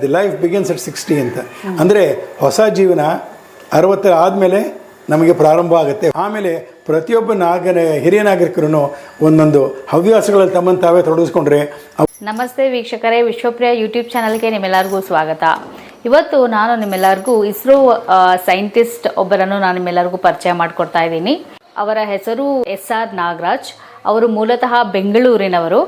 The life begins at 60 ಅಂತ. ಅಂದರೆ ಹೊಸ ಜೀವನ 60 ಆದಮೇಲೆ ನಮಗೆ ಪ್ರಾರಂಭ ಆಗುತ್ತೆ. ಆಮೇಲೆ ಪ್ರತಿಯೊಬ್ಬ ಹಿರಿಯ ನಾಗರಿಕರು ಒಂದೊಂದು ಹವ್ಯಾಸಗಳಲ್ಲಿ ತಮ್ಮನ್ನು ತಾವೇ ತೊಡಗಿಸ್ಕೊಂಡ್ರೆ. ನಮಸ್ತೆ ವೀಕ್ಷಕರೇ, ವಿಶ್ವಪ್ರಿಯ ಯೂಟ್ಯೂಬ್ ಚಾನಲ್ಗೆ ನಿಮ್ಮೆಲ್ಲರಿಗೂ ಸ್ವಾಗತ. ಇವತ್ತು ನಾನು ನಿಮ್ಮೆಲ್ಲರಿಗೂ ಇಸ್ರೋ ಸೈಂಟಿಸ್ಟ್ ಒಬ್ಬರನ್ನು ನಾನು ನಿಮ್ಮೆಲ್ಲರಿಗೂ ಪರಿಚಯ ಮಾಡಿಕೊಡ್ತಾ ಇದ್ದೀನಿ. ಅವರ ಹೆಸರು SR ನಾಗರಾಜ್. ಅವರು ಮೂಲತಃ ಬೆಂಗಳೂರಿನವರು.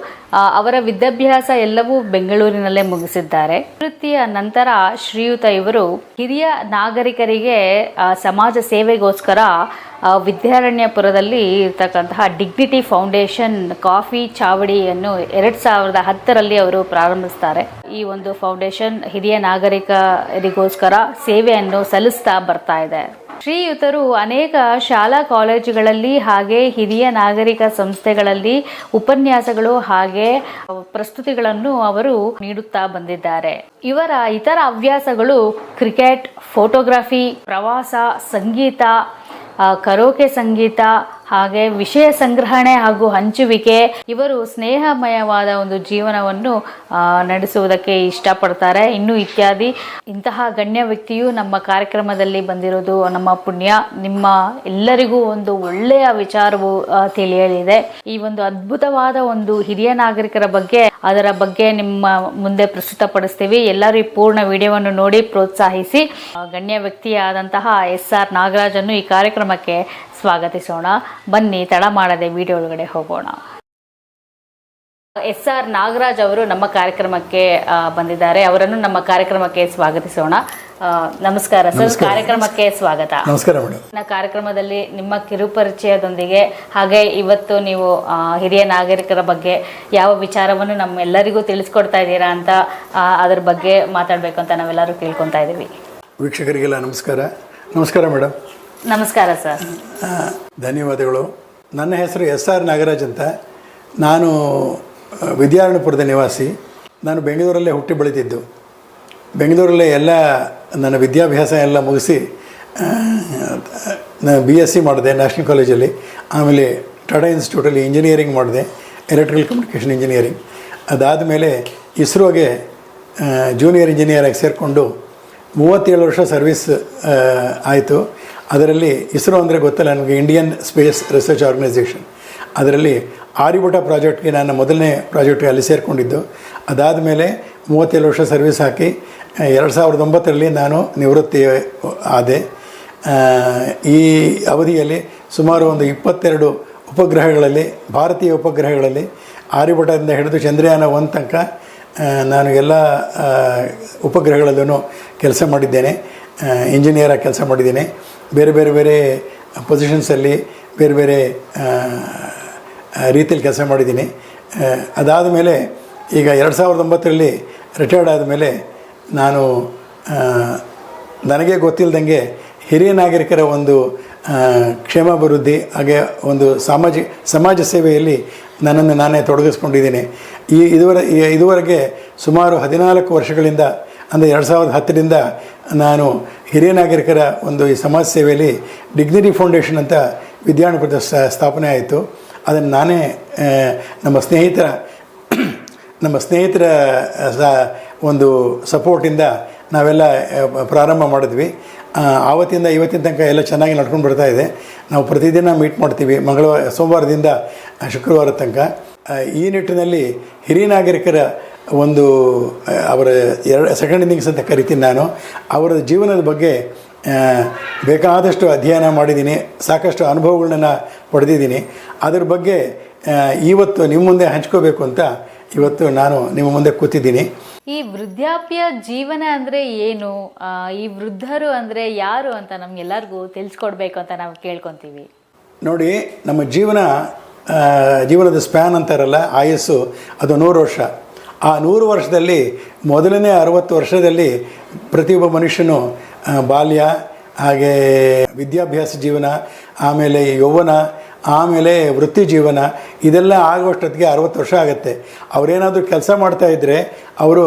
ಅವರ ವಿದ್ಯಾಭ್ಯಾಸ ಎಲ್ಲವೂ ಬೆಂಗಳೂರಿನಲ್ಲೇ ಮುಗಿಸಿದ್ದಾರೆ. ವೃತ್ತಿಯ ನಂತರ ಶ್ರೀಯುತ ಇವರು ಹಿರಿಯ ನಾಗರಿಕರಿಗೆ ಸಮಾಜ ಸೇವೆಗೋಸ್ಕರ ವಿದ್ಯಾರಣ್ಯಪುರದಲ್ಲಿ ಇರ್ತಕ್ಕಂತಹ ಡಿಗ್ನಿಟಿ ಫೌಂಡೇಶನ್ ಕಾಫಿ ಚಾವಡಿಯನ್ನು 2010ರಲ್ಲಿ ಅವರು ಪ್ರಾರಂಭಿಸ್ತಾರೆ. ಈ ಒಂದು ಫೌಂಡೇಶನ್ ಹಿರಿಯ ನಾಗರಿಕರಿಗೋಸ್ಕರ ಸೇವೆಯನ್ನು ಸಲ್ಲಿಸ್ತಾ ಬರ್ತಾ ಇದೆ. ಶ್ರೀಯುತರು ಅನೇಕ ಶಾಲಾ ಕಾಲೇಜುಗಳಲ್ಲಿ ಹಾಗೆ ಹಿರಿಯ ನಾಗರಿಕ ಸಂಸ್ಥೆಗಳಲ್ಲಿ ಉಪನ್ಯಾಸಗಳು ಹಾಗೆ ಪ್ರಸ್ತುತಿಗಳನ್ನು ಅವರು ನೀಡುತ್ತಾ ಬಂದಿದ್ದಾರೆ. ಇವರ ಇತರ ಹವ್ಯಾಸಗಳು ಕ್ರಿಕೆಟ್, ಫೋಟೋಗ್ರಫಿ, ಪ್ರವಾಸ, ಸಂಗೀತ, ಕರೋಕೆ ಸಂಗೀತ ಹಾಗೆ ವಿಷಯ ಸಂಗ್ರಹಣೆ ಹಾಗೂ ಹಂಚುವಿಕೆ. ಇವರು ಸ್ನೇಹಮಯವಾದ ಒಂದು ಜೀವನವನ್ನು ನಡೆಸುವುದಕ್ಕೆ ಇಷ್ಟಪಡ್ತಾರೆ. ಇನ್ನೂ ಇತ್ಯಾದಿ. ಇಂತಹ ಗಣ್ಯ ವ್ಯಕ್ತಿಯು ನಮ್ಮ ಕಾರ್ಯಕ್ರಮದಲ್ಲಿ ಬಂದಿರೋದು ನಮ್ಮ ಪುಣ್ಯ. ನಿಮ್ಮ ಎಲ್ಲರಿಗೂ ಒಂದು ಒಳ್ಳೆಯ ವಿಚಾರವು ತಿಳಿಯಲಿದೆ. ಈ ಒಂದು ಅದ್ಭುತವಾದ ಒಂದು ಹಿರಿಯ ನಾಗರಿಕರ ಬಗ್ಗೆ ಅದರ ಬಗ್ಗೆ ನಿಮ್ಮ ಮುಂದೆ ಪ್ರಸ್ತುತಪಡಿಸ್ತೀವಿ. ಎಲ್ಲರೂ ಈ ಪೂರ್ಣ ವಿಡಿಯೋವನ್ನು ನೋಡಿ ಪ್ರೋತ್ಸಾಹಿಸಿ. ಗಣ್ಯ ವ್ಯಕ್ತಿಯಾದಂತಹ SR ನಾಗರಾಜನ್ನು ಈ ಕಾರ್ಯಕ್ರಮಕ್ಕೆ ಸ್ವಾಗತಿಸೋಣ. ಬನ್ನಿ, ತಡ ಮಾಡದೆ ವಿಡಿಯೋ ಒಳಗಡೆ ಹೋಗೋಣ. SR ನಾಗರಾಜ್ ಅವರು ನಮ್ಮ ಕಾರ್ಯಕ್ರಮಕ್ಕೆ ಬಂದಿದ್ದಾರೆ. ಅವರನ್ನು ನಮ್ಮ ಕಾರ್ಯಕ್ರಮಕ್ಕೆ ಸ್ವಾಗತಿಸೋಣ. ನಮಸ್ಕಾರ ಸರ್, ಕಾರ್ಯಕ್ರಮಕ್ಕೆ ಸ್ವಾಗತ. ನಮಸ್ಕಾರ ಮೇಡಮ್. ಕಾರ್ಯಕ್ರಮದಲ್ಲಿ ನಿಮ್ಮ ಕಿರುಪರಿಚಯದೊಂದಿಗೆ ಹಾಗೆ ಇವತ್ತು ನೀವು ಹಿರಿಯ ನಾಗರಿಕರ ಬಗ್ಗೆ ಯಾವ ವಿಚಾರವನ್ನು ನಮ್ಮೆಲ್ಲರಿಗೂ ತಿಳಿಸ್ಕೊಡ್ತಾ ಇದ್ದೀರಾ ಅಂತ ಅದರ ಬಗ್ಗೆ ಮಾತಾಡಬೇಕು ಅಂತ ನಾವೆಲ್ಲರೂ ತಿಳ್ಕೊತಾ ಇದ್ದೀವಿ. ವೀಕ್ಷಕರಿಗೆಲ್ಲ ನಮಸ್ಕಾರ. ನಮಸ್ಕಾರ ಮೇಡಮ್. ನಮಸ್ಕಾರ ಸರ್. ಧನ್ಯವಾದಗಳು. ನನ್ನ ಹೆಸರು SR ನಾಗರಾಜ್ ಅಂತ. ನಾನು ವಿದ್ಯಾರಣ್ಯಪುರದ ನಿವಾಸಿ. ನಾನು ಬೆಂಗಳೂರಲ್ಲೇ ಹುಟ್ಟಿ ಬೆಳೆದಿದ್ದು. ಬೆಂಗಳೂರಲ್ಲೇ ಎಲ್ಲ ನನ್ನ ವಿದ್ಯಾಭ್ಯಾಸ ಎಲ್ಲ ಮುಗಿಸಿ ನಾನು BSc ಮಾಡಿದೆ ನ್ಯಾಷನಲ್ ಕಾಲೇಜಲ್ಲಿ. ಆಮೇಲೆ ಟಾಟಾ ಇನ್ಸ್ಟಿಟ್ಯೂಟಲ್ಲಿ ಇಂಜಿನಿಯರಿಂಗ್ ಮಾಡಿದೆ, ಎಲೆಕ್ಟ್ರಿಕಲ್ ಕಮ್ಯುನಿಕೇಷನ್ ಇಂಜಿನಿಯರಿಂಗ್. ಅದಾದಮೇಲೆ ಇಸ್ರೋಗೆ ಜೂನಿಯರ್ ಇಂಜಿನಿಯರಾಗಿ ಸೇರಿಕೊಂಡು 37 ವರ್ಷ ಸರ್ವಿಸ್ ಆಯಿತು. ಅದರಲ್ಲಿ ಇಸ್ರೋ ಅಂದರೆ ಗೊತ್ತಲ್ಲ ನನಗೆ, ಇಂಡಿಯನ್ ಸ್ಪೇಸ್ ರಿಸರ್ಚ್ ಆರ್ಗನೈಸೇಷನ್. ಅದರಲ್ಲಿ ಆರ್ಯಭಟ ಪ್ರಾಜೆಕ್ಟ್ಗೆ ನಾನು ಮೊದಲನೇ ಪ್ರಾಜೆಕ್ಟ್ಗೆ ಅಲ್ಲಿ ಸೇರಿಕೊಂಡಿದ್ದು. ಅದಾದಮೇಲೆ 37 ವರ್ಷ ಸರ್ವಿಸ್ ಹಾಕಿ 2009ರಲ್ಲಿ ನಾನು ನಿವೃತ್ತಿ ಆದೆ. ಈ ಅವಧಿಯಲ್ಲಿ ಸುಮಾರು ಒಂದು 22 ಉಪಗ್ರಹಗಳಲ್ಲಿ, ಭಾರತೀಯ ಉಪಗ್ರಹಗಳಲ್ಲಿ ಆರ್ಯಭಟದಿಂದ ಹಿಡಿದು ಚಂದ್ರಯಾನ 1 ತನಕ ನಾನು ಎಲ್ಲ ಉಪಗ್ರಹಗಳಲ್ಲೂ ಕೆಲಸ ಮಾಡಿದ್ದೇನೆ. ಇಂಜಿನಿಯರಾಗಿ ಕೆಲಸ ಮಾಡಿದ್ದೇನೆ. ಬೇರೆ ಬೇರೆ ಬೇರೆ ಪೊಸಿಷನ್ಸಲ್ಲಿ ಬೇರೆ ಬೇರೆ ರೀತಿಯಲ್ಲಿ ಕೆಲಸ ಮಾಡಿದ್ದೀನಿ. ಅದಾದ ಮೇಲೆ ಈಗ 2009ರಲ್ಲಿ ರಿಟೈರ್ಡ್ ಆದಮೇಲೆ ನಾನು ನನಗೆ ಗೊತ್ತಿಲ್ಲದಂಗೆ ಹಿರಿಯ ನಾಗರಿಕರ ಒಂದು ಕ್ಷೇಮಾಭಿವೃದ್ಧಿ ಹಾಗೆ ಒಂದು ಸಮಾಜ ಸೇವೆಯಲ್ಲಿ ನನ್ನನ್ನು ನಾನೇ ತೊಡಗಿಸ್ಕೊಂಡಿದ್ದೀನಿ. ಇದುವರೆಗೆ ಸುಮಾರು 14 ವರ್ಷಗಳಿಂದ, ಅಂದರೆ 2010ರಿಂದ ನಾನು ಹಿರಿಯ ನಾಗರಿಕರ ಒಂದು ಈ ಸಮಾಜ ಸೇವೆಯಲ್ಲಿ ಡಿಗ್ನಿಟಿ ಫೌಂಡೇಶನ್ ಅಂತ ವಿದ್ಯಾರಣ್ಯಪುರದ ಸ್ಥಾಪನೆ ಆಯಿತು. ಅದನ್ನು ನಾನೇ ನಮ್ಮ ಸ್ನೇಹಿತರ ಒಂದು ಸಪೋರ್ಟಿಂದ ನಾವೆಲ್ಲ ಪ್ರಾರಂಭ ಮಾಡಿದ್ವಿ. ಆವತ್ತಿಂದ ಇವತ್ತಿನ ತನಕ ಎಲ್ಲ ಚೆನ್ನಾಗಿ ನಡ್ಕೊಂಡು ಬರ್ತಾ ಇದೆ. ನಾವು ಪ್ರತಿದಿನ ಮೀಟ್ ಮಾಡ್ತೀವಿ, ಸೋಮವಾರದಿಂದ ಶುಕ್ರವಾರ ತನಕ. ಈ ನಿಟ್ಟಿನಲ್ಲಿ ಹಿರಿಯ ನಾಗರಿಕರ ಒಂದು ಅವರ ಸೆಕೆಂಡ್ ಇನ್ನಿಂಗ್ಸ್ ಅಂತ ಕರಿತೀನಿ ನಾನು. ಅವರ ಜೀವನದ ಬಗ್ಗೆ ಬೇಕಾದಷ್ಟು ಅಧ್ಯಯನ ಮಾಡಿದ್ದೀನಿ, ಸಾಕಷ್ಟು ಅನುಭವಗಳನ್ನ ಪಡೆದಿದ್ದೀನಿ. ಅದರ ಬಗ್ಗೆ ಇವತ್ತು ನಿಮ್ಮ ಮುಂದೆ ಹಂಚ್ಕೋಬೇಕು ಅಂತ ಇವತ್ತು ನಾನು ನಿಮ್ಮ ಮುಂದೆ ಕೂತಿದ್ದೀನಿ. ಈ ವೃದ್ಧಾಪ್ಯ ಜೀವನ ಅಂದರೆ ಏನು, ಈ ವೃದ್ಧರು ಅಂದರೆ ಯಾರು ಅಂತ ನಮಗೆಲ್ಲರಿಗೂ ತಿಳಿಸ್ಕೊಡ್ಬೇಕು ಅಂತ ನಾವು ಕೇಳ್ಕೊತೀವಿ. ನೋಡಿ, ನಮ್ಮ ಜೀವನದ ಸ್ಪ್ಯಾನ್ ಅಂತಾರಲ್ಲ, ಆಯಸ್ಸು, ಅದು 100 ವರ್ಷ. ಆ 100 ವರ್ಷದಲ್ಲಿ ಮೊದಲನೇ 60 ವರ್ಷದಲ್ಲಿ ಪ್ರತಿಯೊಬ್ಬ ಮನುಷ್ಯನು ಬಾಲ್ಯ, ಹಾಗೆ ವಿದ್ಯಾಭ್ಯಾಸ ಜೀವನ, ಆಮೇಲೆ ಯೌವನ, ಆಮೇಲೆ ವೃತ್ತಿ ಜೀವನ, ಇದೆಲ್ಲ ಆಗುವಷ್ಟೊತ್ತಿಗೆ 60 ವರ್ಷ ಆಗುತ್ತೆ. ಅವರೇನಾದರೂ ಕೆಲಸ ಮಾಡ್ತಾಯಿದ್ರೆ, ಅವರು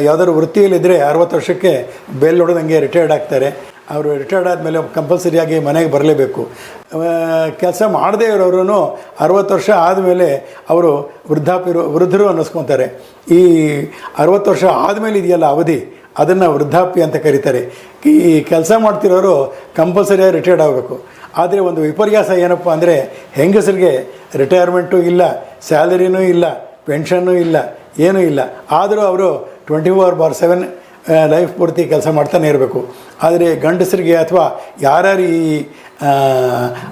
ಯಾವುದಾದ್ರು ವೃತ್ತಿಯಲ್ಲಿದ್ದರೆ 60 ವರ್ಷಕ್ಕೆ ಬೆಲ್ ಹೊಡೆದಂಗೆ ರಿಟೈರ್ಡ್ ಆಗ್ತಾರೆ. ಅವರು ರಿಟೈರ್ಡ್ ಆದಮೇಲೆ ಕಂಪಲ್ಸರಿಯಾಗಿ ಮನೆಗೆ ಬರಲೇಬೇಕು. ಕೆಲಸ ಮಾಡದೇ ಇರೋರು 60 ವರ್ಷ ಆದಮೇಲೆ ಅವರು ವೃದ್ಧರು ಅನ್ನಿಸ್ಕೊತಾರೆ. ಈ 60 ವರ್ಷ ಆದಮೇಲೆ ಇದೆಯಲ್ಲ ಅವಧಿ, ಅದನ್ನು ವೃದ್ಧಾಪ್ಯ ಅಂತ ಕರೀತಾರೆ. ಈ ಕೆಲಸ ಮಾಡ್ತಿರೋರು ಕಂಪಲ್ಸರಿಯಾಗಿ ರಿಟೈರ್ಡ್ ಆಗಬೇಕು. ಆದರೆ ಒಂದು ವಿಪರ್ಯಾಸ ಏನಪ್ಪ ಅಂದರೆ, ಹೆಂಗಸರಿಗೆ ರಿಟೈರ್ಮೆಂಟು ಇಲ್ಲ, ಸ್ಯಾಲರಿನೂ ಇಲ್ಲ, ಪೆನ್ಷನ್ನೂ ಇಲ್ಲ, ಏನೂ ಇಲ್ಲ. ಆದರೂ ಅವರು 24/7 ಲೈಫ್ ಪೂರ್ತಿ ಕೆಲಸ ಮಾಡ್ತಾನೆ ಇರಬೇಕು. ಆದರೆ ಗಂಡಸರಿಗೆ ಅಥವಾ ಯಾರ್ಯಾರು ಈ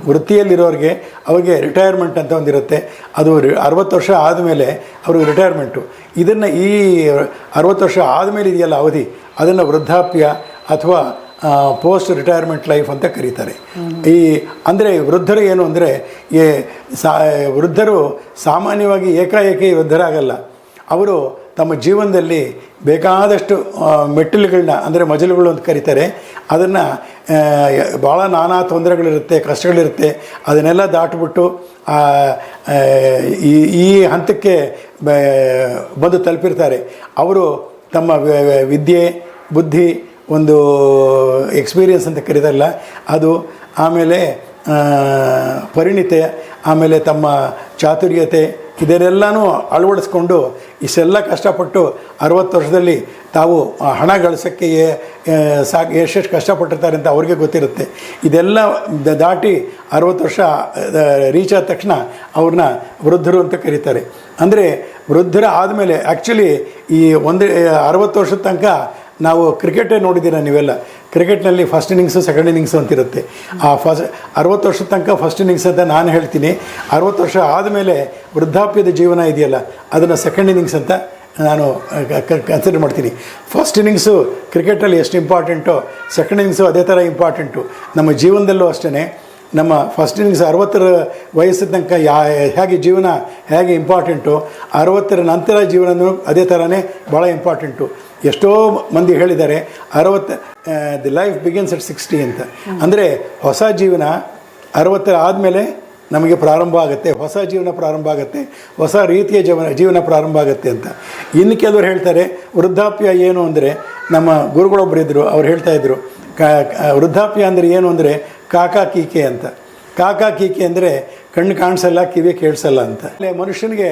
ವೃತ್ತಿಯಲ್ಲಿರೋರಿಗೆ ಅವ್ರಿಗೆ ರಿಟೈರ್ಮೆಂಟ್ ಅಂತ ಒಂದಿರುತ್ತೆ. ಅದು 60 ವರ್ಷ ಆದಮೇಲೆ ಅವ್ರಿಗೆ ರಿಟೈರ್ಮೆಂಟು. ಇದನ್ನು ಈ 60 ವರ್ಷ ಆದಮೇಲೆ ಇದೆಯಲ್ಲ ಅವಧಿ, ಅದನ್ನು ವೃದ್ಧಾಪ್ಯ ಅಥವಾ ಪೋಸ್ಟ್ ರಿಟೈರ್ಮೆಂಟ್ ಲೈಫ್ ಅಂತ ಕರೀತಾರೆ. ಈ ಅಂದರೆ ವೃದ್ಧರು ಏನು ಅಂದರೆ, ವೃದ್ಧರು ಸಾಮಾನ್ಯವಾಗಿ ಏಕಾಏಕಿ ವೃದ್ಧರಾಗಲ್ಲ. ಅವರು ತಮ್ಮ ಜೀವನದಲ್ಲಿ ಬೇಕಾದಷ್ಟು ಮೆಟ್ಟಿಲುಗಳನ್ನ, ಅಂದರೆ ಮಜಲುಗಳು ಅಂತ ಕರೀತಾರೆ, ಅದನ್ನು ಭಾಳ ನಾನಾ ತೊಂದರೆಗಳಿರುತ್ತೆ, ಕಷ್ಟಗಳಿರುತ್ತೆ, ಅದನ್ನೆಲ್ಲ ದಾಟ್ಬಿಟ್ಟು ಈ ಹಂತಕ್ಕೆ ಬಂದು ತಲುಪಿರ್ತಾರೆ. ಅವರು ತಮ್ಮ ವಿದ್ಯೆ, ಬುದ್ಧಿ, ಒಂದು ಎಕ್ಸ್ಪೀರಿಯನ್ಸ್ ಅಂತ ಕರೀತಾರಲ್ಲ ಅದು, ಆಮೇಲೆ ಪರಿಣಿತೆ, ಆಮೇಲೆ ತಮ್ಮ ಚಾತುರ್ಯತೆ, ಇದನ್ನೆಲ್ಲನೂ ಅಳವಡಿಸ್ಕೊಂಡು ಇಷ್ಟೆಲ್ಲ ಕಷ್ಟಪಟ್ಟು 60 ವರ್ಷದಲ್ಲಿ ತಾವು ಹಣ ಗಳಿಸೋಕ್ಕೆ ಎಷ್ಟೆಷ್ಟು ಕಷ್ಟಪಟ್ಟಿರ್ತಾರೆ ಅಂತ ಅವ್ರಿಗೆ ಗೊತ್ತಿರುತ್ತೆ. ಇದೆಲ್ಲ ದಾಟಿ 60 ವರ್ಷ ರೀಚ್ ಆದ ತಕ್ಷಣ ಅವ್ರನ್ನ ವೃದ್ಧರು ಅಂತ ಕರೀತಾರೆ. ಅಂದರೆ ವೃದ್ಧರ ಆದಮೇಲೆ ಆ್ಯಕ್ಚುಲಿ ಈ 60 ವರ್ಷದ ತನಕ ನಾವು ಕ್ರಿಕೆಟೇ ನೋಡಿದ್ದೀರ ನೀವೆಲ್ಲ. ಕ್ರಿಕೆಟ್ನಲ್ಲಿ ಫಸ್ಟ್ ಇನ್ನಿಂಗ್ಸು, ಸೆಕೆಂಡ್ ಇನ್ನಿಂಗ್ಸು ಅಂತಿರುತ್ತೆ. ಆ 60 ವರ್ಷದ ತನಕ ಫಸ್ಟ್ ಇನ್ನಿಂಗ್ಸ್ ಅಂತ ನಾನು ಹೇಳ್ತೀನಿ. 60 ವರ್ಷ ಆದಮೇಲೆ ವೃದ್ಧಾಪ್ಯದ ಜೀವನ ಇದೆಯಲ್ಲ, ಅದನ್ನು ಸೆಕೆಂಡ್ ಇನ್ನಿಂಗ್ಸ್ ಅಂತ ನಾನು ಕನ್ಸಿಡರ್ ಮಾಡ್ತೀನಿ. ಫಸ್ಟ್ ಇನ್ನಿಂಗ್ಸು ಕ್ರಿಕೆಟಲ್ಲಿ ಎಷ್ಟು ಇಂಪಾರ್ಟೆಂಟೋ, ಸೆಕೆಂಡ್ ಇನ್ನಿಂಗ್ಸು ಅದೇ ಥರ ಇಂಪಾರ್ಟೆಂಟು. ನಮ್ಮ ಜೀವನದಲ್ಲೂ ಅಷ್ಟೇ. ನಮ್ಮ ಫಸ್ಟ್ ಇನ್ನಿಂಗ್ಸ್ 60 ವಯಸ್ಸಿನ ತನಕ ಹೇಗೆ ಜೀವನ ಹೇಗೆ ಇಂಪಾರ್ಟೆಂಟು, 60 ನಂತರ ಜೀವನವೂ ಅದೇ ಥರನೇ ಭಾಳ ಇಂಪಾರ್ಟೆಂಟು. ಎಷ್ಟೋ ಮಂದಿ ಹೇಳಿದ್ದಾರೆ ದಿ ಲೈಫ್ ಬಿಗಿನ್ಸ್ ಅಟ್ 60 ಅಂತ. ಅಂದರೆ ಹೊಸ ಜೀವನ 60 ಆದಮೇಲೆ ನಮಗೆ ಪ್ರಾರಂಭ ಆಗುತ್ತೆ, ಹೊಸ ಜೀವನ ಪ್ರಾರಂಭ ಆಗುತ್ತೆ, ಹೊಸ ರೀತಿಯ ಜೀವನ ಪ್ರಾರಂಭ ಆಗುತ್ತೆ ಅಂತ. ಇನ್ನು ಕೆಲವರು ಹೇಳ್ತಾರೆ ವೃದ್ಧಾಪ್ಯ ಏನು ಅಂದರೆ, ನಮ್ಮ ಗುರುಗಳೊಬ್ಬರು ಇದ್ದರು, ಅವ್ರು ಹೇಳ್ತಾಯಿದ್ರು ವೃದ್ಧಾಪ್ಯ ಅಂದರೆ ಏನು ಅಂದರೆ ಕಾಕಾ ಕೀಕೆ ಅಂತ. ಕಾಕಾ ಕೀಕೆ ಅಂದರೆ ಕಣ್ಣು ಕಾಣಿಸಲ್ಲ, ಕಿವಿ ಕೇಳಿಸಲ್ಲ ಅಂತ. ಮನುಷ್ಯನಿಗೆ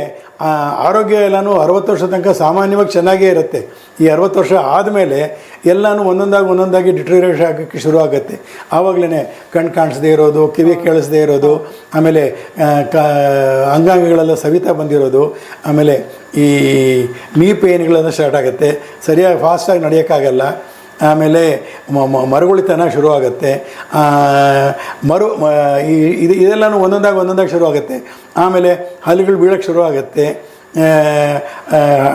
ಆರೋಗ್ಯ ಎಲ್ಲನೂ 60 ವರ್ಷ ತನಕ ಸಾಮಾನ್ಯವಾಗಿ ಚೆನ್ನಾಗೇ ಇರುತ್ತೆ. ಈ 60 ವರ್ಷ ಆದಮೇಲೆ ಎಲ್ಲನೂ ಒಂದೊಂದಾಗಿ ಡಿಟ್ರಿಯರೇಷನ್ ಆಗೋಕ್ಕೆ ಶುರು ಆಗುತ್ತೆ. ಆವಾಗಲೇ ಕಣ್ಣು ಕಾಣಿಸದೇ ಇರೋದು, ಕಿವಿ ಕೇಳಿಸದೇ ಇರೋದು, ಆಮೇಲೆ ಅಂಗಾಂಗಗಳೆಲ್ಲ ಸವಿತಾ ಬಂದಿರೋದು, ಆಮೇಲೆ ಈ ನೀ ಪೇನ್ಗಳೆಲ್ಲ ಸ್ಟಾರ್ಟ್ ಆಗುತ್ತೆ, ಸರಿಯಾಗಿ ಫಾಸ್ಟಾಗಿ ನಡೆಯೋಕ್ಕಾಗಲ್ಲ, ಆಮೇಲೆ ಮರುಗುಳಿತನ ಶುರುವಾಗುತ್ತೆ, ಇದೆಲ್ಲನೂ ಒಂದೊಂದಾಗಿ ಶುರುವಾಗುತ್ತೆ. ಆಮೇಲೆ ಹಲ್ಲುಗಳು ಬೀಳೋಕ್ಕೆ ಶುರುವಾಗುತ್ತೆ,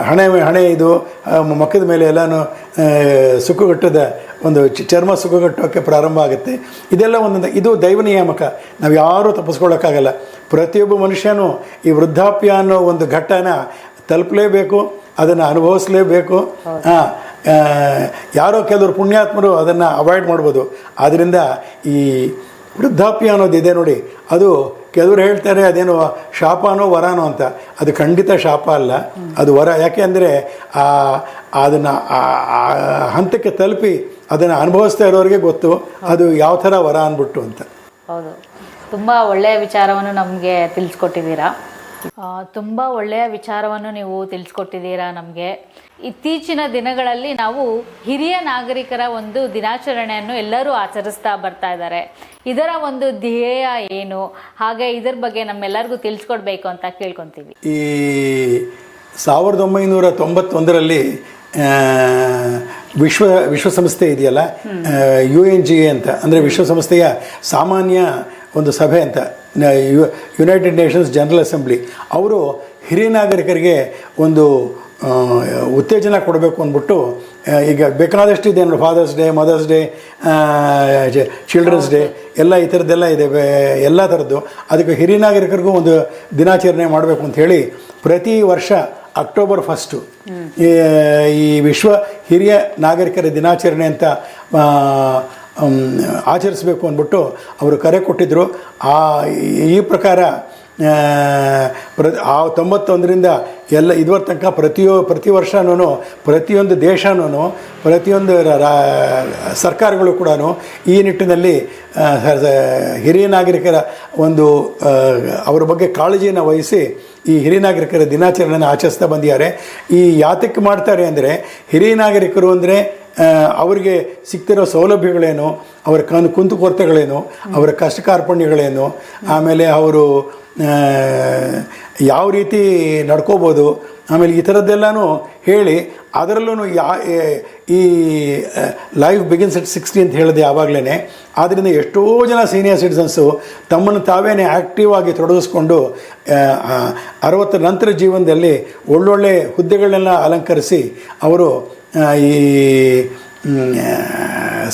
ಹಣೆ ಇದು ಮುಖದ ಮೇಲೆ ಎಲ್ಲನೂ ಸುಕ್ಕುಗಟ್ಟದ ಒಂದು ಚರ್ಮ ಸುಕ್ಕುಗಟ್ಟೋಕ್ಕೆ ಪ್ರಾರಂಭ ಆಗುತ್ತೆ. ಇದೆಲ್ಲ ಇದು ದೈವ ನಿಯಾಮಕ, ನಾವು ಯಾರೂ ತಪ್ಪಿಸ್ಕೊಳ್ಳೋಕ್ಕಾಗಲ್ಲ. ಪ್ರತಿಯೊಬ್ಬ ಮನುಷ್ಯನೂ ಈ ವೃದ್ಧಾಪ್ಯ ಅನ್ನೋ ಒಂದು ಘಟ್ಟನ ತಲುಪಲೇಬೇಕು, ಅದನ್ನು ಅನುಭವಿಸಲೇಬೇಕು. ಯಾರೋ ಕೆಲವರು ಪುಣ್ಯಾತ್ಮರು ಅದನ್ನು ಅವಾಯ್ಡ್ ಮಾಡ್ಬೋದು. ಆದ್ದರಿಂದ ಈ ವೃದ್ಧಾಪ್ಯ ಅನ್ನೋದಿದೆ ನೋಡಿ, ಅದು ಕೆಲವರು ಹೇಳ್ತಾರೆ ಅದೇನೋ ಶಾಪನೋ ವರನೋ ಅಂತ. ಅದು ಖಂಡಿತ ಶಾಪ ಅಲ್ಲ, ಅದು ವರ. ಯಾಕೆ ಅಂದರೆ ಅದನ್ನು ಹಂತಕ್ಕೆ ತಲುಪಿ ಅದನ್ನು ಅನುಭವಿಸ್ತಾ ಇರೋರಿಗೆ ಗೊತ್ತು ಅದು ಯಾವ ಥರ ವರ ಅಂದ್ಬಿಟ್ಟು ಅಂತ. ಹೌದು, ತುಂಬ ಒಳ್ಳೆಯ ವಿಚಾರವನ್ನು ನಮಗೆ ತಿಳಿಸ್ಕೊಟ್ಟಿದ್ದೀರಾ. ತುಂಬ ಒಳ್ಳೆಯ ವಿಚಾರವನ್ನು ನೀವು ತಿಳಿಸ್ಕೊಟ್ಟಿದ್ದೀರಾ ನಮಗೆ. ಇತ್ತೀಚಿನ ದಿನಗಳಲ್ಲಿ ನಾವು ಹಿರಿಯ ನಾಗರಿಕರ ಒಂದು ದಿನಾಚರಣೆಯನ್ನು ಎಲ್ಲರೂ ಆಚರಿಸ್ತಾ ಬರ್ತಾ ಇದ್ದಾರೆ. ಇದರ ಒಂದು ಧ್ಯೇಯ ಏನು, ಹಾಗೆ ಇದರ ಬಗ್ಗೆ ನಮ್ಮೆಲ್ಲರಿಗೂ ತಿಳಿಸ್ಕೊಡ್ಬೇಕು ಅಂತ ಕೇಳ್ಕೊತೀವಿ. ಈ 1991ರಲ್ಲಿ ವಿಶ್ವಸಂಸ್ಥೆ ಇದೆಯಲ್ಲ, UNGA ಅಂತ, ಅಂದರೆ ವಿಶ್ವಸಂಸ್ಥೆಯ ಸಾಮಾನ್ಯ ಒಂದು ಸಭೆ ಅಂತ, ಯುನೈಟೆಡ್ ನೇಷನ್ಸ್ ಜನರಲ್ ಅಸೆಂಬ್ಲಿ, ಅವರು ಹಿರಿಯ ನಾಗರಿಕರಿಗೆ ಒಂದು ಉತ್ತೇಜನ ಕೊಡಬೇಕು ಅಂದ್ಬಿಟ್ಟು, ಈಗ ಬೇಕಾದಷ್ಟು ಇದೆ ನೋಡಿ, Father's Day, Mother's Day, Children's Day ಎಲ್ಲ ಈ ಥರದ್ದೆಲ್ಲ ಇದೆ, ಎಲ್ಲ ಥರದ್ದು. ಅದಕ್ಕೆ ಹಿರಿಯ ನಾಗರಿಕರಿಗೂ ಒಂದು ದಿನಾಚರಣೆ ಮಾಡಬೇಕು ಅಂತ ಹೇಳಿ ಪ್ರತಿ ವರ್ಷ ಅಕ್ಟೋಬರ್ 1 ಈ ವಿಶ್ವ ಹಿರಿಯ ನಾಗರಿಕರ ದಿನಾಚರಣೆ ಅಂತ ಆಚರಿಸಬೇಕು ಅಂದ್ಬಿಟ್ಟು ಅವರು ಕರೆ ಕೊಟ್ಟಿದ್ದರು. ಈ ಪ್ರಕಾರ ಆ 91ರಿಂದ ಎಲ್ಲ ಇದುವರ ತನಕ ಪ್ರತಿ ವರ್ಷವೂ ಪ್ರತಿಯೊಂದು ದೇಶನೂ ಪ್ರತಿಯೊಂದು ಸರ್ಕಾರಗಳು ಕೂಡ ಈ ನಿಟ್ಟಿನಲ್ಲಿ ಹಿರಿಯ ನಾಗರಿಕರ ಒಂದು ಅವರ ಬಗ್ಗೆ ಕಾಳಜಿಯನ್ನು ವಹಿಸಿ ಈ ಹಿರಿಯ ನಾಗರಿಕರ ದಿನಾಚರಣೆಯನ್ನು ಆಚರಿಸ್ತಾ ಬಂದಿದ್ದಾರೆ. ಈ ಯಾತಕ್ಕೆ ಮಾಡ್ತಾರೆ ಅಂದರೆ ಹಿರಿಯ ನಾಗರಿಕರು ಅಂದರೆ ಅವರಿಗೆ ಸಿಗ್ತಿರೋ ಸೌಲಭ್ಯಗಳೇನು, ಅವರ ಕುಂದುಕೊರತೆಗಳೇನು, ಅವರ ಕಷ್ಟ ಕಾರ್ಪಣ್ಯಗಳೇನು, ಆಮೇಲೆ ಅವರು ಯಾವ ರೀತಿ ನಡ್ಕೋಬೋದು, ಆಮೇಲೆ ಈ ಥರದ್ದೆಲ್ಲನೂ ಹೇಳಿ ಅದರಲ್ಲೂ ಈ ಲೈಫ್ ಬಿಗಿನ್ಸ್ ಎಟ್ 60 ಅಂತ ಹೇಳಿದೆ ಆವಾಗಲೇ. ಆದ್ದರಿಂದ ಎಷ್ಟೋ ಜನ ಸೀನಿಯರ್ ಸಿಟಿಸನ್ಸು ತಮ್ಮನ್ನು ತಾವೇನೇ ಆ್ಯಕ್ಟಿವ್ ಆಗಿ ತೊಡಗಿಸ್ಕೊಂಡು 60 ನಂತರ ಜೀವನದಲ್ಲಿ ಒಳ್ಳೊಳ್ಳೆ ಹುದ್ದೆಗಳನ್ನೆಲ್ಲ ಅಲಂಕರಿಸಿ ಅವರು ಈ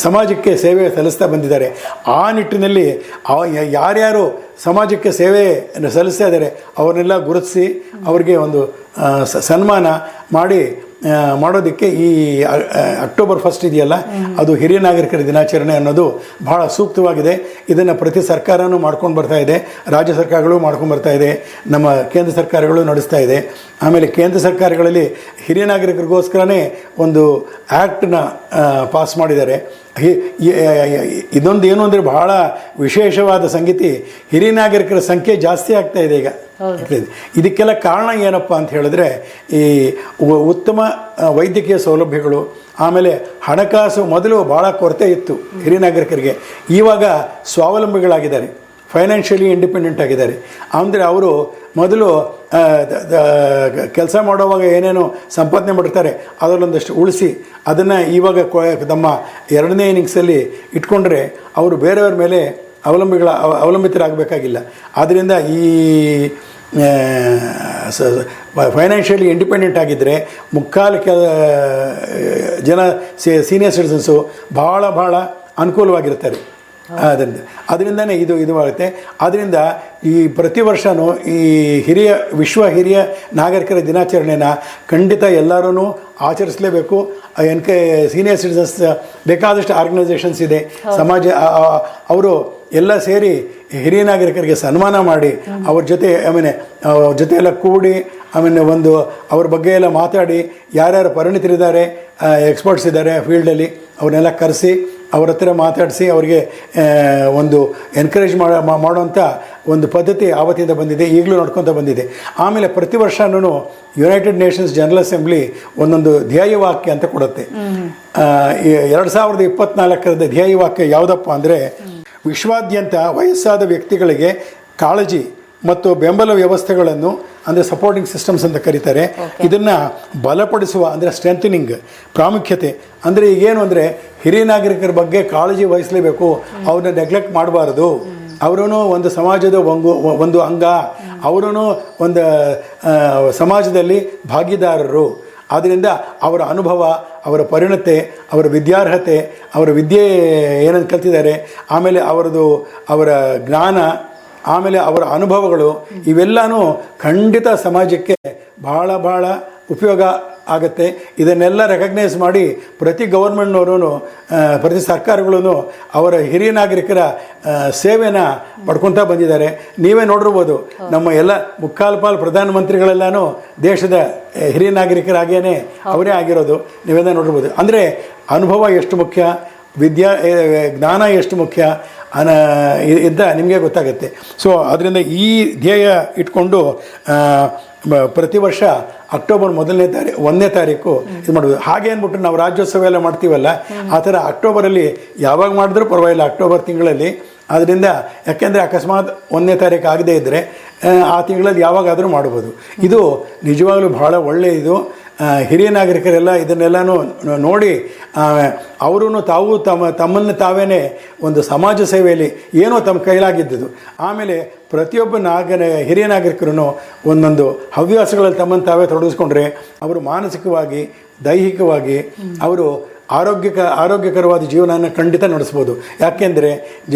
ಸಮಾಜಕ್ಕೆ ಸೇವೆ ಸಲ್ಲಿಸ್ತಾ ಬಂದಿದ್ದಾರೆ. ಆ ನಿಟ್ಟಿನಲ್ಲಿ ಯಾರ್ಯಾರು ಸಮಾಜಕ್ಕೆ ಸೇವೆ ಸಲ್ಲಿಸ್ತಾ ಇದ್ದಾರೆ ಅವ್ರನ್ನೆಲ್ಲ ಗುರುತಿಸಿ ಅವರಿಗೆ ಒಂದು ಸನ್ಮಾನ ಮಾಡೋದಕ್ಕೆ ಈ ಅಕ್ಟೋಬರ್ 1 ಇದೆಯಲ್ಲ, ಅದು ಹಿರಿಯ ನಾಗರಿಕರ ದಿನಾಚರಣೆ ಅನ್ನೋದು ಬಹಳ ಸೂಕ್ತವಾಗಿದೆ. ಇದನ್ನು ಪ್ರತಿ ಸರ್ಕಾರನೂ ಮಾಡ್ಕೊಂಡು ಬರ್ತಾ ಇದೆ, ರಾಜ್ಯ ಸರ್ಕಾರಗಳು ಮಾಡ್ಕೊಂಡು ಬರ್ತಾ ಇದೆ, ನಮ್ಮ ಕೇಂದ್ರ ಸರ್ಕಾರಗಳು ನಡೆಸ್ತಾ ಇದೆ. ಆಮೇಲೆ ಕೇಂದ್ರ ಸರ್ಕಾರಗಳಲ್ಲಿ ಹಿರಿಯ ನಾಗರಿಕರಿಗೋಸ್ಕರನೇ ಒಂದು ಆ್ಯಕ್ಟನ್ನ ಪಾಸ್ ಮಾಡಿದ್ದಾರೆ. ಇದೊಂದು ಏನು ಅಂದರೆ ಬಹಳ ವಿಶೇಷವಾದ ಸಂಗತಿ, ಹಿರಿಯ ನಾಗರಿಕರ ಸಂಖ್ಯೆ ಜಾಸ್ತಿ ಆಗ್ತಾ ಇದೆ ಈಗ. ಇದಕ್ಕೆಲ್ಲ ಕಾರಣ ಏನಪ್ಪ ಅಂತ ಹೇಳಿದ್ರೆ ಈ ಉತ್ತಮ ವೈದ್ಯಕೀಯ ಸೌಲಭ್ಯಗಳು, ಆಮೇಲೆ ಹಣಕಾಸು ಮೊದಲು ಭಾಳ ಕೊರತೆ ಇತ್ತು ಹಿರಿಯ ನಾಗರಿಕರಿಗೆ. ಇವಾಗ ಸ್ವಾವಲಂಬಿಗಳಾಗಿದ್ದಾರೆ, ಫೈನಾನ್ಷಿಯಲಿ ಇಂಡಿಪೆಂಡೆಂಟ್ ಆಗಿದ್ದಾರೆ. ಅಂದರೆ ಅವರು ಮೊದಲು ಕೆಲಸ ಮಾಡುವಾಗ ಏನೇನು ಸಂಪಾದನೆ ಮಾಡಿರ್ತಾರೆ ಅದರಲ್ಲೊಂದಷ್ಟು ಉಳಿಸಿ ಅದನ್ನು ಇವಾಗ ತಮ್ಮ 2ನೇ ಇನ್ನಿಂಗ್ಸಲ್ಲಿ ಇಟ್ಕೊಂಡ್ರೆ ಅವರು ಬೇರೆಯವ್ರ ಮೇಲೆ ಅವಲಂಬಿತರಾಗಬೇಕಾಗಿಲ್ಲ. ಆದ್ದರಿಂದ ಈ ಫೈನಾನ್ಷಿಯಲಿ ಇಂಡಿಪೆಂಡೆಂಟ್ ಆಗಿದ್ದರೆ ಮುಕ್ಕಾಲು ಜನ ಸೀನಿಯರ್ ಸಿಟಿಸನ್ಸು ಭಾಳ ಅನುಕೂಲವಾಗಿರ್ತಾರೆ. ಅದರಿಂದನೇ ಇದು ಆಗುತ್ತೆ. ಆದ್ದರಿಂದ ಈ ಪ್ರತಿ ವರ್ಷವೂ ಈ ವಿಶ್ವ ಹಿರಿಯ ನಾಗರಿಕರ ದಿನಾಚರಣೆನ ಖಂಡಿತ ಎಲ್ಲರೂ ಆಚರಿಸಲೇಬೇಕು. ಸೀನಿಯರ್ ಸಿಟಿಸನ್ಸ್ ಬೇಕಾದಷ್ಟು ಆರ್ಗನೈಸೇಷನ್ಸ್ ಇದೆ, ಸಮಾಜ ಅವರು ಎಲ್ಲ ಸೇರಿ ಹಿರಿಯ ನಾಗರಿಕರಿಗೆ ಸನ್ಮಾನ ಮಾಡಿ ಅವ್ರ ಜೊತೆ ಎಲ್ಲ ಕೂಡಿ ಒಂದು ಅವ್ರ ಬಗ್ಗೆ ಎಲ್ಲ ಮಾತಾಡಿ ಯಾರ್ಯಾರು ಪರಿಣಿತರಿದ್ದಾರೆ, ಎಕ್ಸ್ಪರ್ಟ್ಸ್ ಇದ್ದಾರೆ ಫೀಲ್ಡಲ್ಲಿ, ಅವ್ರನ್ನೆಲ್ಲ ಕರೆಸಿ ಅವ್ರ ಹತ್ರ ಮಾತಾಡಿಸಿ ಅವ್ರಿಗೆ ಒಂದು ಎನ್ಕರೇಜ್ ಮಾಡೋವಂಥ ಒಂದು ಪದ್ಧತಿ ಆವತ್ತಿಂದ ಬಂದಿದೆ, ಈಗಲೂ ನಡ್ಕೊತ ಬಂದಿದೆ. ಆಮೇಲೆ ಪ್ರತಿ ವರ್ಷವೂ ಯುನೈಟೆಡ್ ನೇಷನ್ಸ್ ಜನರಲ್ ಅಸೆಂಬ್ಲಿ ಒಂದೊಂದು ಧ್ಯೇಯವಾಕ್ಯ ಅಂತ ಕೊಡುತ್ತೆ. 2024 ಧ್ಯೇಯವಾಕ್ಯ ಯಾವುದಪ್ಪ ಅಂದರೆ ವಿಶ್ವಾದ್ಯಂತ ವಯಸ್ಸಾದ ವ್ಯಕ್ತಿಗಳಿಗೆ ಕಾಳಜಿ ಮತ್ತು ಬೆಂಬಲ ವ್ಯವಸ್ಥೆಗಳನ್ನು ಅಂದರೆ ಸಪೋರ್ಟಿಂಗ್ ಸಿಸ್ಟಮ್ಸ್ ಅಂತ ಕರೀತಾರೆ. ಇದನ್ನು ಬಲಪಡಿಸುವ ಅಂದರೆ ಸ್ಟ್ರೆಂಥನಿಂಗ್ ಪ್ರಾಮುಖ್ಯತೆ. ಅಂದರೆ ಈಗೇನು ಅಂದರೆ ಹಿರಿಯ ನಾಗರಿಕರ ಬಗ್ಗೆ ಕಾಳಜಿ ವಹಿಸಲೇಬೇಕು, ಅವ್ರನ್ನ ನೆಗ್ಲೆಕ್ಟ್ ಮಾಡಬಾರ್ದು. ಅವರೂ ಒಂದು ಸಮಾಜದ ಒಂದು ಅಂಗ, ಅವರೂ ಒಂದು ಸಮಾಜದಲ್ಲಿ ಭಾಗಿದಾರರು. ಆದ್ದರಿಂದ ಅವರ ಅನುಭವ, ಅವರ ಪರಿಣತೆ, ಅವರ ವಿದ್ಯಾರ್ಹತೆ, ಅವರ ವಿದ್ಯೆ ಏನಂತ ಕಲ್ತಿದ್ದಾರೆ, ಆಮೇಲೆ ಅವರ ಜ್ಞಾನ, ಆಮೇಲೆ ಅವರ ಅನುಭವಗಳು ಇವೆಲ್ಲನೂ ಖಂಡಿತ ಸಮಾಜಕ್ಕೆ ಭಾಳ ಉಪಯೋಗ ಆಗುತ್ತೆ. ಇದನ್ನೆಲ್ಲ ರೆಕಗ್ನೈಸ್ ಮಾಡಿ ಪ್ರತಿ ಗೌರ್ಮೆಂಟ್ನವರು ಪ್ರತಿ ಸರ್ಕಾರಗಳೂ ಅವರ ಹಿರಿಯ ನಾಗರಿಕರ ಸೇವೆನ ಪಡ್ಕೊತಾ ಬಂದಿದ್ದಾರೆ. ನೀವೇ ನೋಡಿರ್ಬೋದು, ನಮ್ಮ ಎಲ್ಲ ಮುಕ್ಕಾಲು ಪ್ರಧಾನಮಂತ್ರಿಗಳೆಲ್ಲನೂ ದೇಶದ ಹಿರಿಯ ನಾಗರಿಕರಾಗೇನೆ ಅವರೇ ಆಗಿರೋದು, ನೀವೆಲ್ಲ ನೋಡಿರ್ಬೋದು. ಅಂದರೆ ಅನುಭವ ಎಷ್ಟು ಮುಖ್ಯ, ಜ್ಞಾನ ಎಷ್ಟು ಮುಖ್ಯ ಇದ್ದ ನಿಮಗೆ ಗೊತ್ತಾಗುತ್ತೆ. ಸೊ ಅದರಿಂದ ಈ ಧ್ಯೇಯ ಇಟ್ಕೊಂಡು ಪ್ರತಿ ವರ್ಷ ಅಕ್ಟೋಬರ್ 1ನೇ ತಾರೀಕು ಇದು ಮಾಡೋದು. ಹಾಗೆ ಅಂದ್ಬಿಟ್ಟು ನಾವು ರಾಜ್ಯೋತ್ಸವ ಎಲ್ಲ ಮಾಡ್ತೀವಲ್ಲ, ಆ ಥರ ಅಕ್ಟೋಬರಲ್ಲಿ ಯಾವಾಗ ಮಾಡಿದ್ರೂ ಪರವಾಗಿಲ್ಲ, ಅಕ್ಟೋಬರ್ ತಿಂಗಳಲ್ಲಿ. ಆದ್ದರಿಂದ ಯಾಕೆಂದರೆ ಅಕಸ್ಮಾತ್ 1ನೇ ತಾರೀಕು ಆಗದೇ ಇದ್ದರೆ ಆ ತಿಂಗಳಲ್ಲಿ ಯಾವಾಗಾದರೂ ಮಾಡ್ಬೋದು. ಇದು ನಿಜವಾಗ್ಲೂ ಭಾಳ ಒಳ್ಳೆಯದು. ಹಿರಿಯ ನಾಗರಿಕರೆಲ್ಲ ಇದನ್ನೆಲ್ಲನೂ ನೋಡಿ ಅವರೂ ತಮ್ಮನ್ನು ತಾವೇ ಒಂದು ಸಮಾಜ ಸೇವೆಯಲ್ಲಿ ಏನೋ ತಮ್ಮ ಕೈಲಾಗಿದ್ದುದು. ಆಮೇಲೆ ಪ್ರತಿಯೊಬ್ಬ ಹಿರಿಯ ನಾಗರಿಕರು ಒಂದೊಂದು ಹವ್ಯಾಸಗಳಲ್ಲಿ ತಮ್ಮನ್ನು ತಾವೇ ತೊಡಗಿಸ್ಕೊಂಡ್ರೆ ಅವರು ಮಾನಸಿಕವಾಗಿ, ದೈಹಿಕವಾಗಿ ಅವರು ಆರೋಗ್ಯಕರವಾದ ಜೀವನವನ್ನು ಖಂಡಿತ ನಡೆಸ್ಬೋದು. ಯಾಕೆಂದರೆ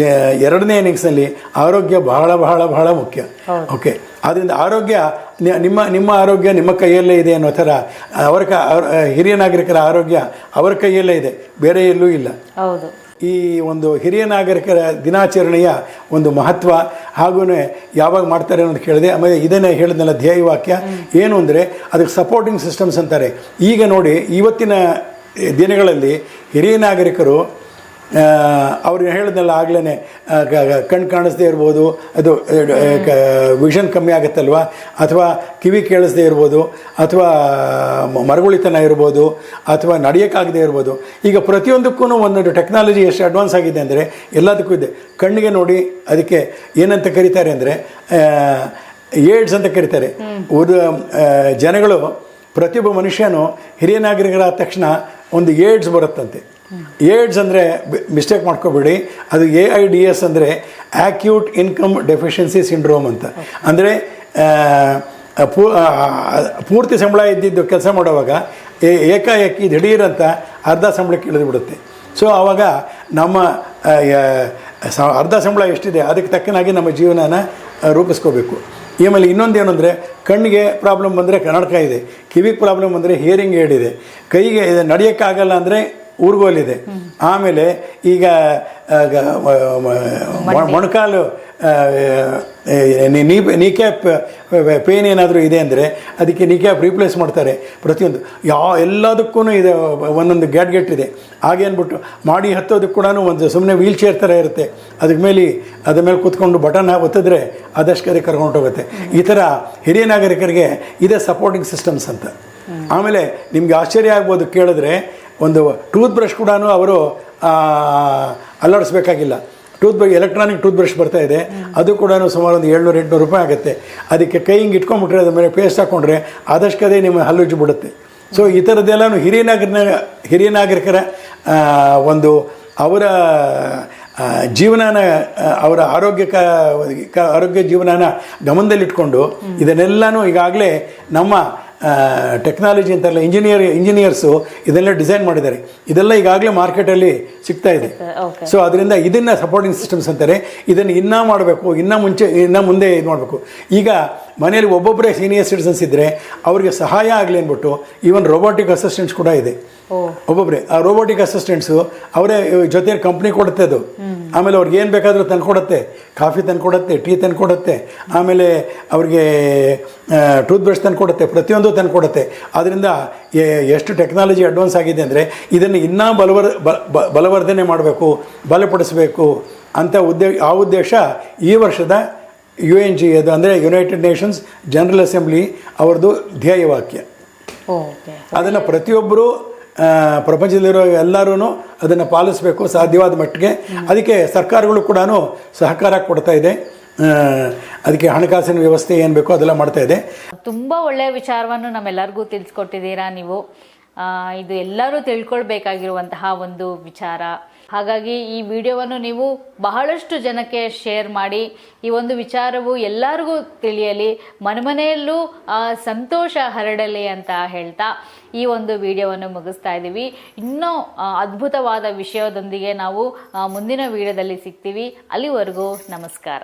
2ನೇ ಇನ್ನಿಂಗ್ಸ್ನಲ್ಲಿ ಆರೋಗ್ಯ ಬಹಳ ಮುಖ್ಯ. ಓಕೆ, ಆದ್ದರಿಂದ ಆರೋಗ್ಯ ನಿಮ್ಮ ಆರೋಗ್ಯ ನಿಮ್ಮ ಕೈಯಲ್ಲೇ ಇದೆ ಅನ್ನೋ ಥರ ಹಿರಿಯ ನಾಗರಿಕರ ಆರೋಗ್ಯ ಅವರ ಕೈಯಲ್ಲೇ ಇದೆ, ಬೇರೆ ಎಲ್ಲೂ ಇಲ್ಲ. ಹೌದು. ಈ ಒಂದು ಹಿರಿಯ ನಾಗರಿಕರ ದಿನಾಚರಣೆಯ ಒಂದು ಮಹತ್ವ ಹಾಗೂ ಯಾವಾಗ ಮಾಡ್ತಾರೆ ಅನ್ನೋದು ಕೇಳಿದೆ. ಆಮೇಲೆ ಇದನ್ನೇ ಹೇಳಿದ್ನಲ್ಲ ಧ್ಯೇಯ ವಾಕ್ಯ ಏನು ಅಂದರೆ ಅದಕ್ಕೆ ಸಪೋರ್ಟಿಂಗ್ ಸಿಸ್ಟಮ್ಸ್ ಅಂತಾರೆ. ಈಗ ನೋಡಿ ಇವತ್ತಿನ ದಿನಗಳಲ್ಲಿ ಹಿರಿಯ ನಾಗರಿಕರು ಅವ್ರು ಹೇಳಿದ್ನಲ್ಲ ಆಗ್ಲೇ ಕಣ್ಣು ಕಾಣಿಸ್ದೇ ಇರ್ಬೋದು, ಅದು ವಿಷನ್ ಕಮ್ಮಿ ಆಗುತ್ತಲ್ವ, ಅಥವಾ ಕಿವಿ ಕೇಳಿಸ್ದೇ ಇರ್ಬೋದು, ಅಥವಾ ಮರಗುಳಿತನ ಇರ್ಬೋದು, ಅಥವಾ ನಡೆಯೋಕ್ಕಾಗದೇ ಇರ್ಬೋದು. ಈಗ ಪ್ರತಿಯೊಂದಕ್ಕೂ ಒಂದೊಂದು ಟೆಕ್ನಾಲಜಿ ಎಷ್ಟು ಅಡ್ವಾನ್ಸ್ ಆಗಿದೆ ಅಂದರೆ ಎಲ್ಲದಕ್ಕೂ ಇದೆ. ಕಣ್ಣಿಗೆ ನೋಡಿ ಅದಕ್ಕೆ ಏನಂತ ಕರೀತಾರೆ ಅಂದರೆ ಏಡ್ಸ್ ಅಂತ ಕರೀತಾರೆ. ಜನಗಳು ಪ್ರತಿಯೊಬ್ಬ ಮನುಷ್ಯನು ಹಿರಿಯ ನಾಗರಿಕರಾದ ತಕ್ಷಣ ಒಂದು ಏಡ್ಸ್ ಬರುತ್ತಂತೆ. ಏಡ್ಸ್ ಅಂದರೆ ಮಿಸ್ಟೇಕ್ ಮಾಡ್ಕೋಬೇಡಿ, ಅದು AIDS ಅಂದರೆ ಆಕ್ಯೂಟ್ ಇನ್ಕಮ್ ಡೆಫಿಷಿಯನ್ಸಿ ಸಿಂಡ್ರೋಮ್ ಅಂತ. ಅಂದರೆ ಪೂರ್ತಿ ಸಂಬಳ ಇದ್ದಿದ್ದು ಕೆಲಸ ಮಾಡುವಾಗ ಏಕಾಏಕಿ ದಿಢೀರಂತ ಅರ್ಧ ಸಂಬಳಕ್ಕೆ ಇಳಿದುಬಿಡುತ್ತೆ. ಸೊ ಆವಾಗ ನಮ್ಮ ಅರ್ಧ ಸಂಬಳ ಎಷ್ಟಿದೆ ಅದಕ್ಕೆ ತಕ್ಕನಾಗಿ ನಮ್ಮ ಜೀವನನ ರೂಪಿಸ್ಕೋಬೇಕು. ಆಮೇಲೆ ಇನ್ನೊಂದೇನು ಅಂದರೆ ಕಣ್ಣಿಗೆ ಪ್ರಾಬ್ಲಮ್ ಬಂದರೆ ಕನ್ನಡಕ ಇದೆ, ಕಿವಿಗೆ ಪ್ರಾಬ್ಲಮ್ ಬಂದರೆ ಹಿಯರಿಂಗ್ ಏಡ್ ಇದೆ, ಕೈಗೆ ನಡೆಯೋಕ್ಕಾಗಲ್ಲ ಅಂದರೆ ಊರ್ಗೋಲಿದೆ. ಆಮೇಲೆ ಈಗ ಮೊಣಕಾಲು ನೀಕ್ಯಾಪ್ ಪೇನ್ ಏನಾದರೂ ಇದೆ ಅಂದರೆ ಅದಕ್ಕೆ ನೀಕ್ಯಾಪ್ ರೀಪ್ಲೇಸ್ ಮಾಡ್ತಾರೆ. ಪ್ರತಿಯೊಂದು ಎಲ್ಲದಕ್ಕೂ ಇದೆ, ಒಂದೊಂದು ಗ್ಯಾಡ್ಗೆಟ್ ಇದೆ. ಹಾಗೆ ಅಂದ್ಬಿಟ್ಟು ಮಾಡಿ ಹತ್ತೋದಕ್ಕೆ ಕೂಡ ಒಂದು ಸುಮ್ಮನೆ ವೀಲ್ ಚೇರ್ ಥರ ಇರುತ್ತೆ, ಅದ್ರ ಮೇಲೆ ಕೂತ್ಕೊಂಡು ಬಟನ್ ಒತ್ತಿದ್ರೆ ಅದಷ್ಟು ಕರೆ ಕರ್ಕೊಂಡು ಹೋಗುತ್ತೆ. ಈ ಥರ ಹಿರಿಯ ನಾಗರಿಕರಿಗೆ ಇದೇ ಸಪೋರ್ಟಿಂಗ್ ಸಿಸ್ಟಮ್ಸ್ ಅಂತ. ಆಮೇಲೆ ನಿಮಗೆ ಆಶ್ಚರ್ಯ ಆಗ್ಬೋದು ಕೇಳಿದ್ರೆ, ಒಂದು ಟೂತ್ ಬ್ರಷ್ ಕೂಡ ಅವರು ಅಲ್ಲಾಡಿಸ್ಬೇಕಾಗಿಲ್ಲ. ಎಲೆಕ್ಟ್ರಾನಿಕ್ ಟೂತ್ ಬ್ರಷ್ ಬರ್ತಾ ಇದೆ, ಅದು ಕೂಡ ಸುಮಾರು ಒಂದು 700-800 ರೂಪಾಯಿ ಆಗುತ್ತೆ. ಅದಕ್ಕೆ ಕೈ ಹಿಂಗೆ ಇಟ್ಕೊಂಡ್ಬಿಟ್ರೆ ಅದ್ರ ಮೇಲೆ ಪೇಸ್ಟ್ ಹಾಕ್ಕೊಂಡ್ರೆ ಆದಷ್ಟೇ ನಿಮ್ಮ ಹಲ್ಲುಜ್ಜಿ ಬಿಡುತ್ತೆ. ಸೊ ಈ ಥರದ್ದೆಲ್ಲನೂ ಹಿರಿಯ ನಾಗರಿಕರ ಒಂದು ಅವರ ಜೀವನನ, ಅವರ ಆರೋಗ್ಯ ಜೀವನನ ಗಮನದಲ್ಲಿಟ್ಕೊಂಡು ಇದನ್ನೆಲ್ಲನೂ ಈಗಾಗಲೇ ನಮ್ಮ ಟೆಕ್ನಾಲಜಿ ಅಂತಾರಲ್ಲ, ಇಂಜಿನಿಯರ್ಸು ಇದೆಲ್ಲ ಡಿಸೈನ್ ಮಾಡಿದ್ದಾರೆ. ಇದೆಲ್ಲ ಈಗಾಗಲೇ ಮಾರ್ಕೆಟಲ್ಲಿ ಸಿಗ್ತಾ ಇದೆ. ಸೊ ಅದರಿಂದ ಇದನ್ನು ಸಪೋರ್ಟಿಂಗ್ ಸಿಸ್ಟಮ್ಸ್ ಅಂತಾರೆ. ಇದನ್ನು ಇನ್ನೂ ಮಾಡಬೇಕು, ಇನ್ನೂ ಮುಂದೆ ಇದು ಮಾಡಬೇಕು. ಈಗ ಮನೆಯಲ್ಲಿ ಒಬ್ಬೊಬ್ಬರೇ ಸೀನಿಯರ್ ಸಿಟಿಸನ್ಸ್ ಇದ್ದರೆ ಅವ್ರಿಗೆ ಸಹಾಯ ಆಗಲಿ ಅಂದ್ಬಿಟ್ಟು ಈವನ್ ರೋಬೋಟಿಕ್ ಅಸಿಸ್ಟೆಂಟ್ಸ್ ಕೂಡ ಇದೆ. ಒಬ್ಬೊಬ್ಬರೇ ಆ ರೋಬೋಟಿಕ್ ಅಸಿಸ್ಟೆಂಟ್ಸು ಅವರೇ ಜೊತೆ ಕಂಪ್ನಿ ಕೊಡುತ್ತೆ ಅದು. ಆಮೇಲೆ ಅವ್ರಿಗೆ ಏನು ಬೇಕಾದರೂ ತಂದುಕೊಡುತ್ತೆ, ಕಾಫಿ ತಂದುಕೊಡುತ್ತೆ, ಟೀ ತಂದುಕೊಡುತ್ತೆ, ಆಮೇಲೆ ಅವ್ರಿಗೆ ಟೂತ್ ಬ್ರಷ್ ತಂದುಕೊಡುತ್ತೆ, ಪ್ರತಿಯೊಂದು ತಂದುಕೊಡುತ್ತೆ. ಆದ್ದರಿಂದ ಎಷ್ಟು ಟೆಕ್ನಾಲಜಿ ಅಡ್ವಾನ್ಸ್ ಆಗಿದೆ ಅಂದರೆ ಇದನ್ನು ಇನ್ನೂ ಬಲವರ್ಧನೆ ಮಾಡಬೇಕು, ಬಲಪಡಿಸಬೇಕು ಅಂತ ಉದ್ದೇಶ ಈ ವರ್ಷದ UNG, ಅದು ಅಂದರೆ ಯುನೈಟೆಡ್ ನೇಷನ್ಸ್ ಜನರಲ್ ಅಸೆಂಬ್ಲಿ ಅವ್ರದ್ದು ಧ್ಯೇಯವಾಕ್ಯ. ಅದನ್ನು ಪ್ರತಿಯೊಬ್ಬರು ಪ್ರಪಂಚದಲ್ಲಿರೋ ಎಲ್ಲರೂ ಅದನ್ನು ಪಾಲಿಸಬೇಕು ಸಾಧ್ಯವಾದ ಮಟ್ಟಿಗೆ. ಅದಕ್ಕೆ ಸರ್ಕಾರಗಳು ಕೂಡ ಸಹಕಾರ ಕೊಡ್ತಾ ಇದೆ. ಅದಕ್ಕೆ ಹಣಕಾಸಿನ ವ್ಯವಸ್ಥೆ ಏನು ಬೇಕೋ ಅದೆಲ್ಲ ಮಾಡ್ತಾ ಇದೆ. ತುಂಬ ಒಳ್ಳೆಯ ವಿಚಾರವನ್ನು ನಮ್ಮೆಲ್ಲರಿಗೂ ತಿಳಿಸ್ಕೊಟ್ಟಿದ್ದೀರಾ ನೀವು. ಇದು ಎಲ್ಲರೂ ತಿಳ್ಕೊಳ್ಬೇಕಾಗಿರುವಂತಹ ಒಂದು ವಿಚಾರ. ಹಾಗಾಗಿ ಈ ವಿಡಿಯೋವನ್ನು ನೀವು ಬಹಳಷ್ಟು ಜನಕ್ಕೆ ಶೇರ್ ಮಾಡಿ, ಈ ಒಂದು ವಿಚಾರವು ಎಲ್ಲರಿಗೂ ತಿಳಿಯಲಿ, ಮನೆಯಲ್ಲೂ ಸಂತೋಷ ಹರಡಲಿ ಅಂತ ಹೇಳ್ತಾ ಈ ಒಂದು ವಿಡಿಯೋವನ್ನು ಮುಗಿಸ್ತಾ ಇದ್ದೀವಿ. ಇನ್ನೂ ಅದ್ಭುತವಾದ ವಿಷಯದೊಂದಿಗೆ ನಾವು ಮುಂದಿನ ವಿಡಿಯೋದಲ್ಲಿ ಸಿಗ್ತೀವಿ. ಅಲ್ಲಿವರೆಗೂ ನಮಸ್ಕಾರ.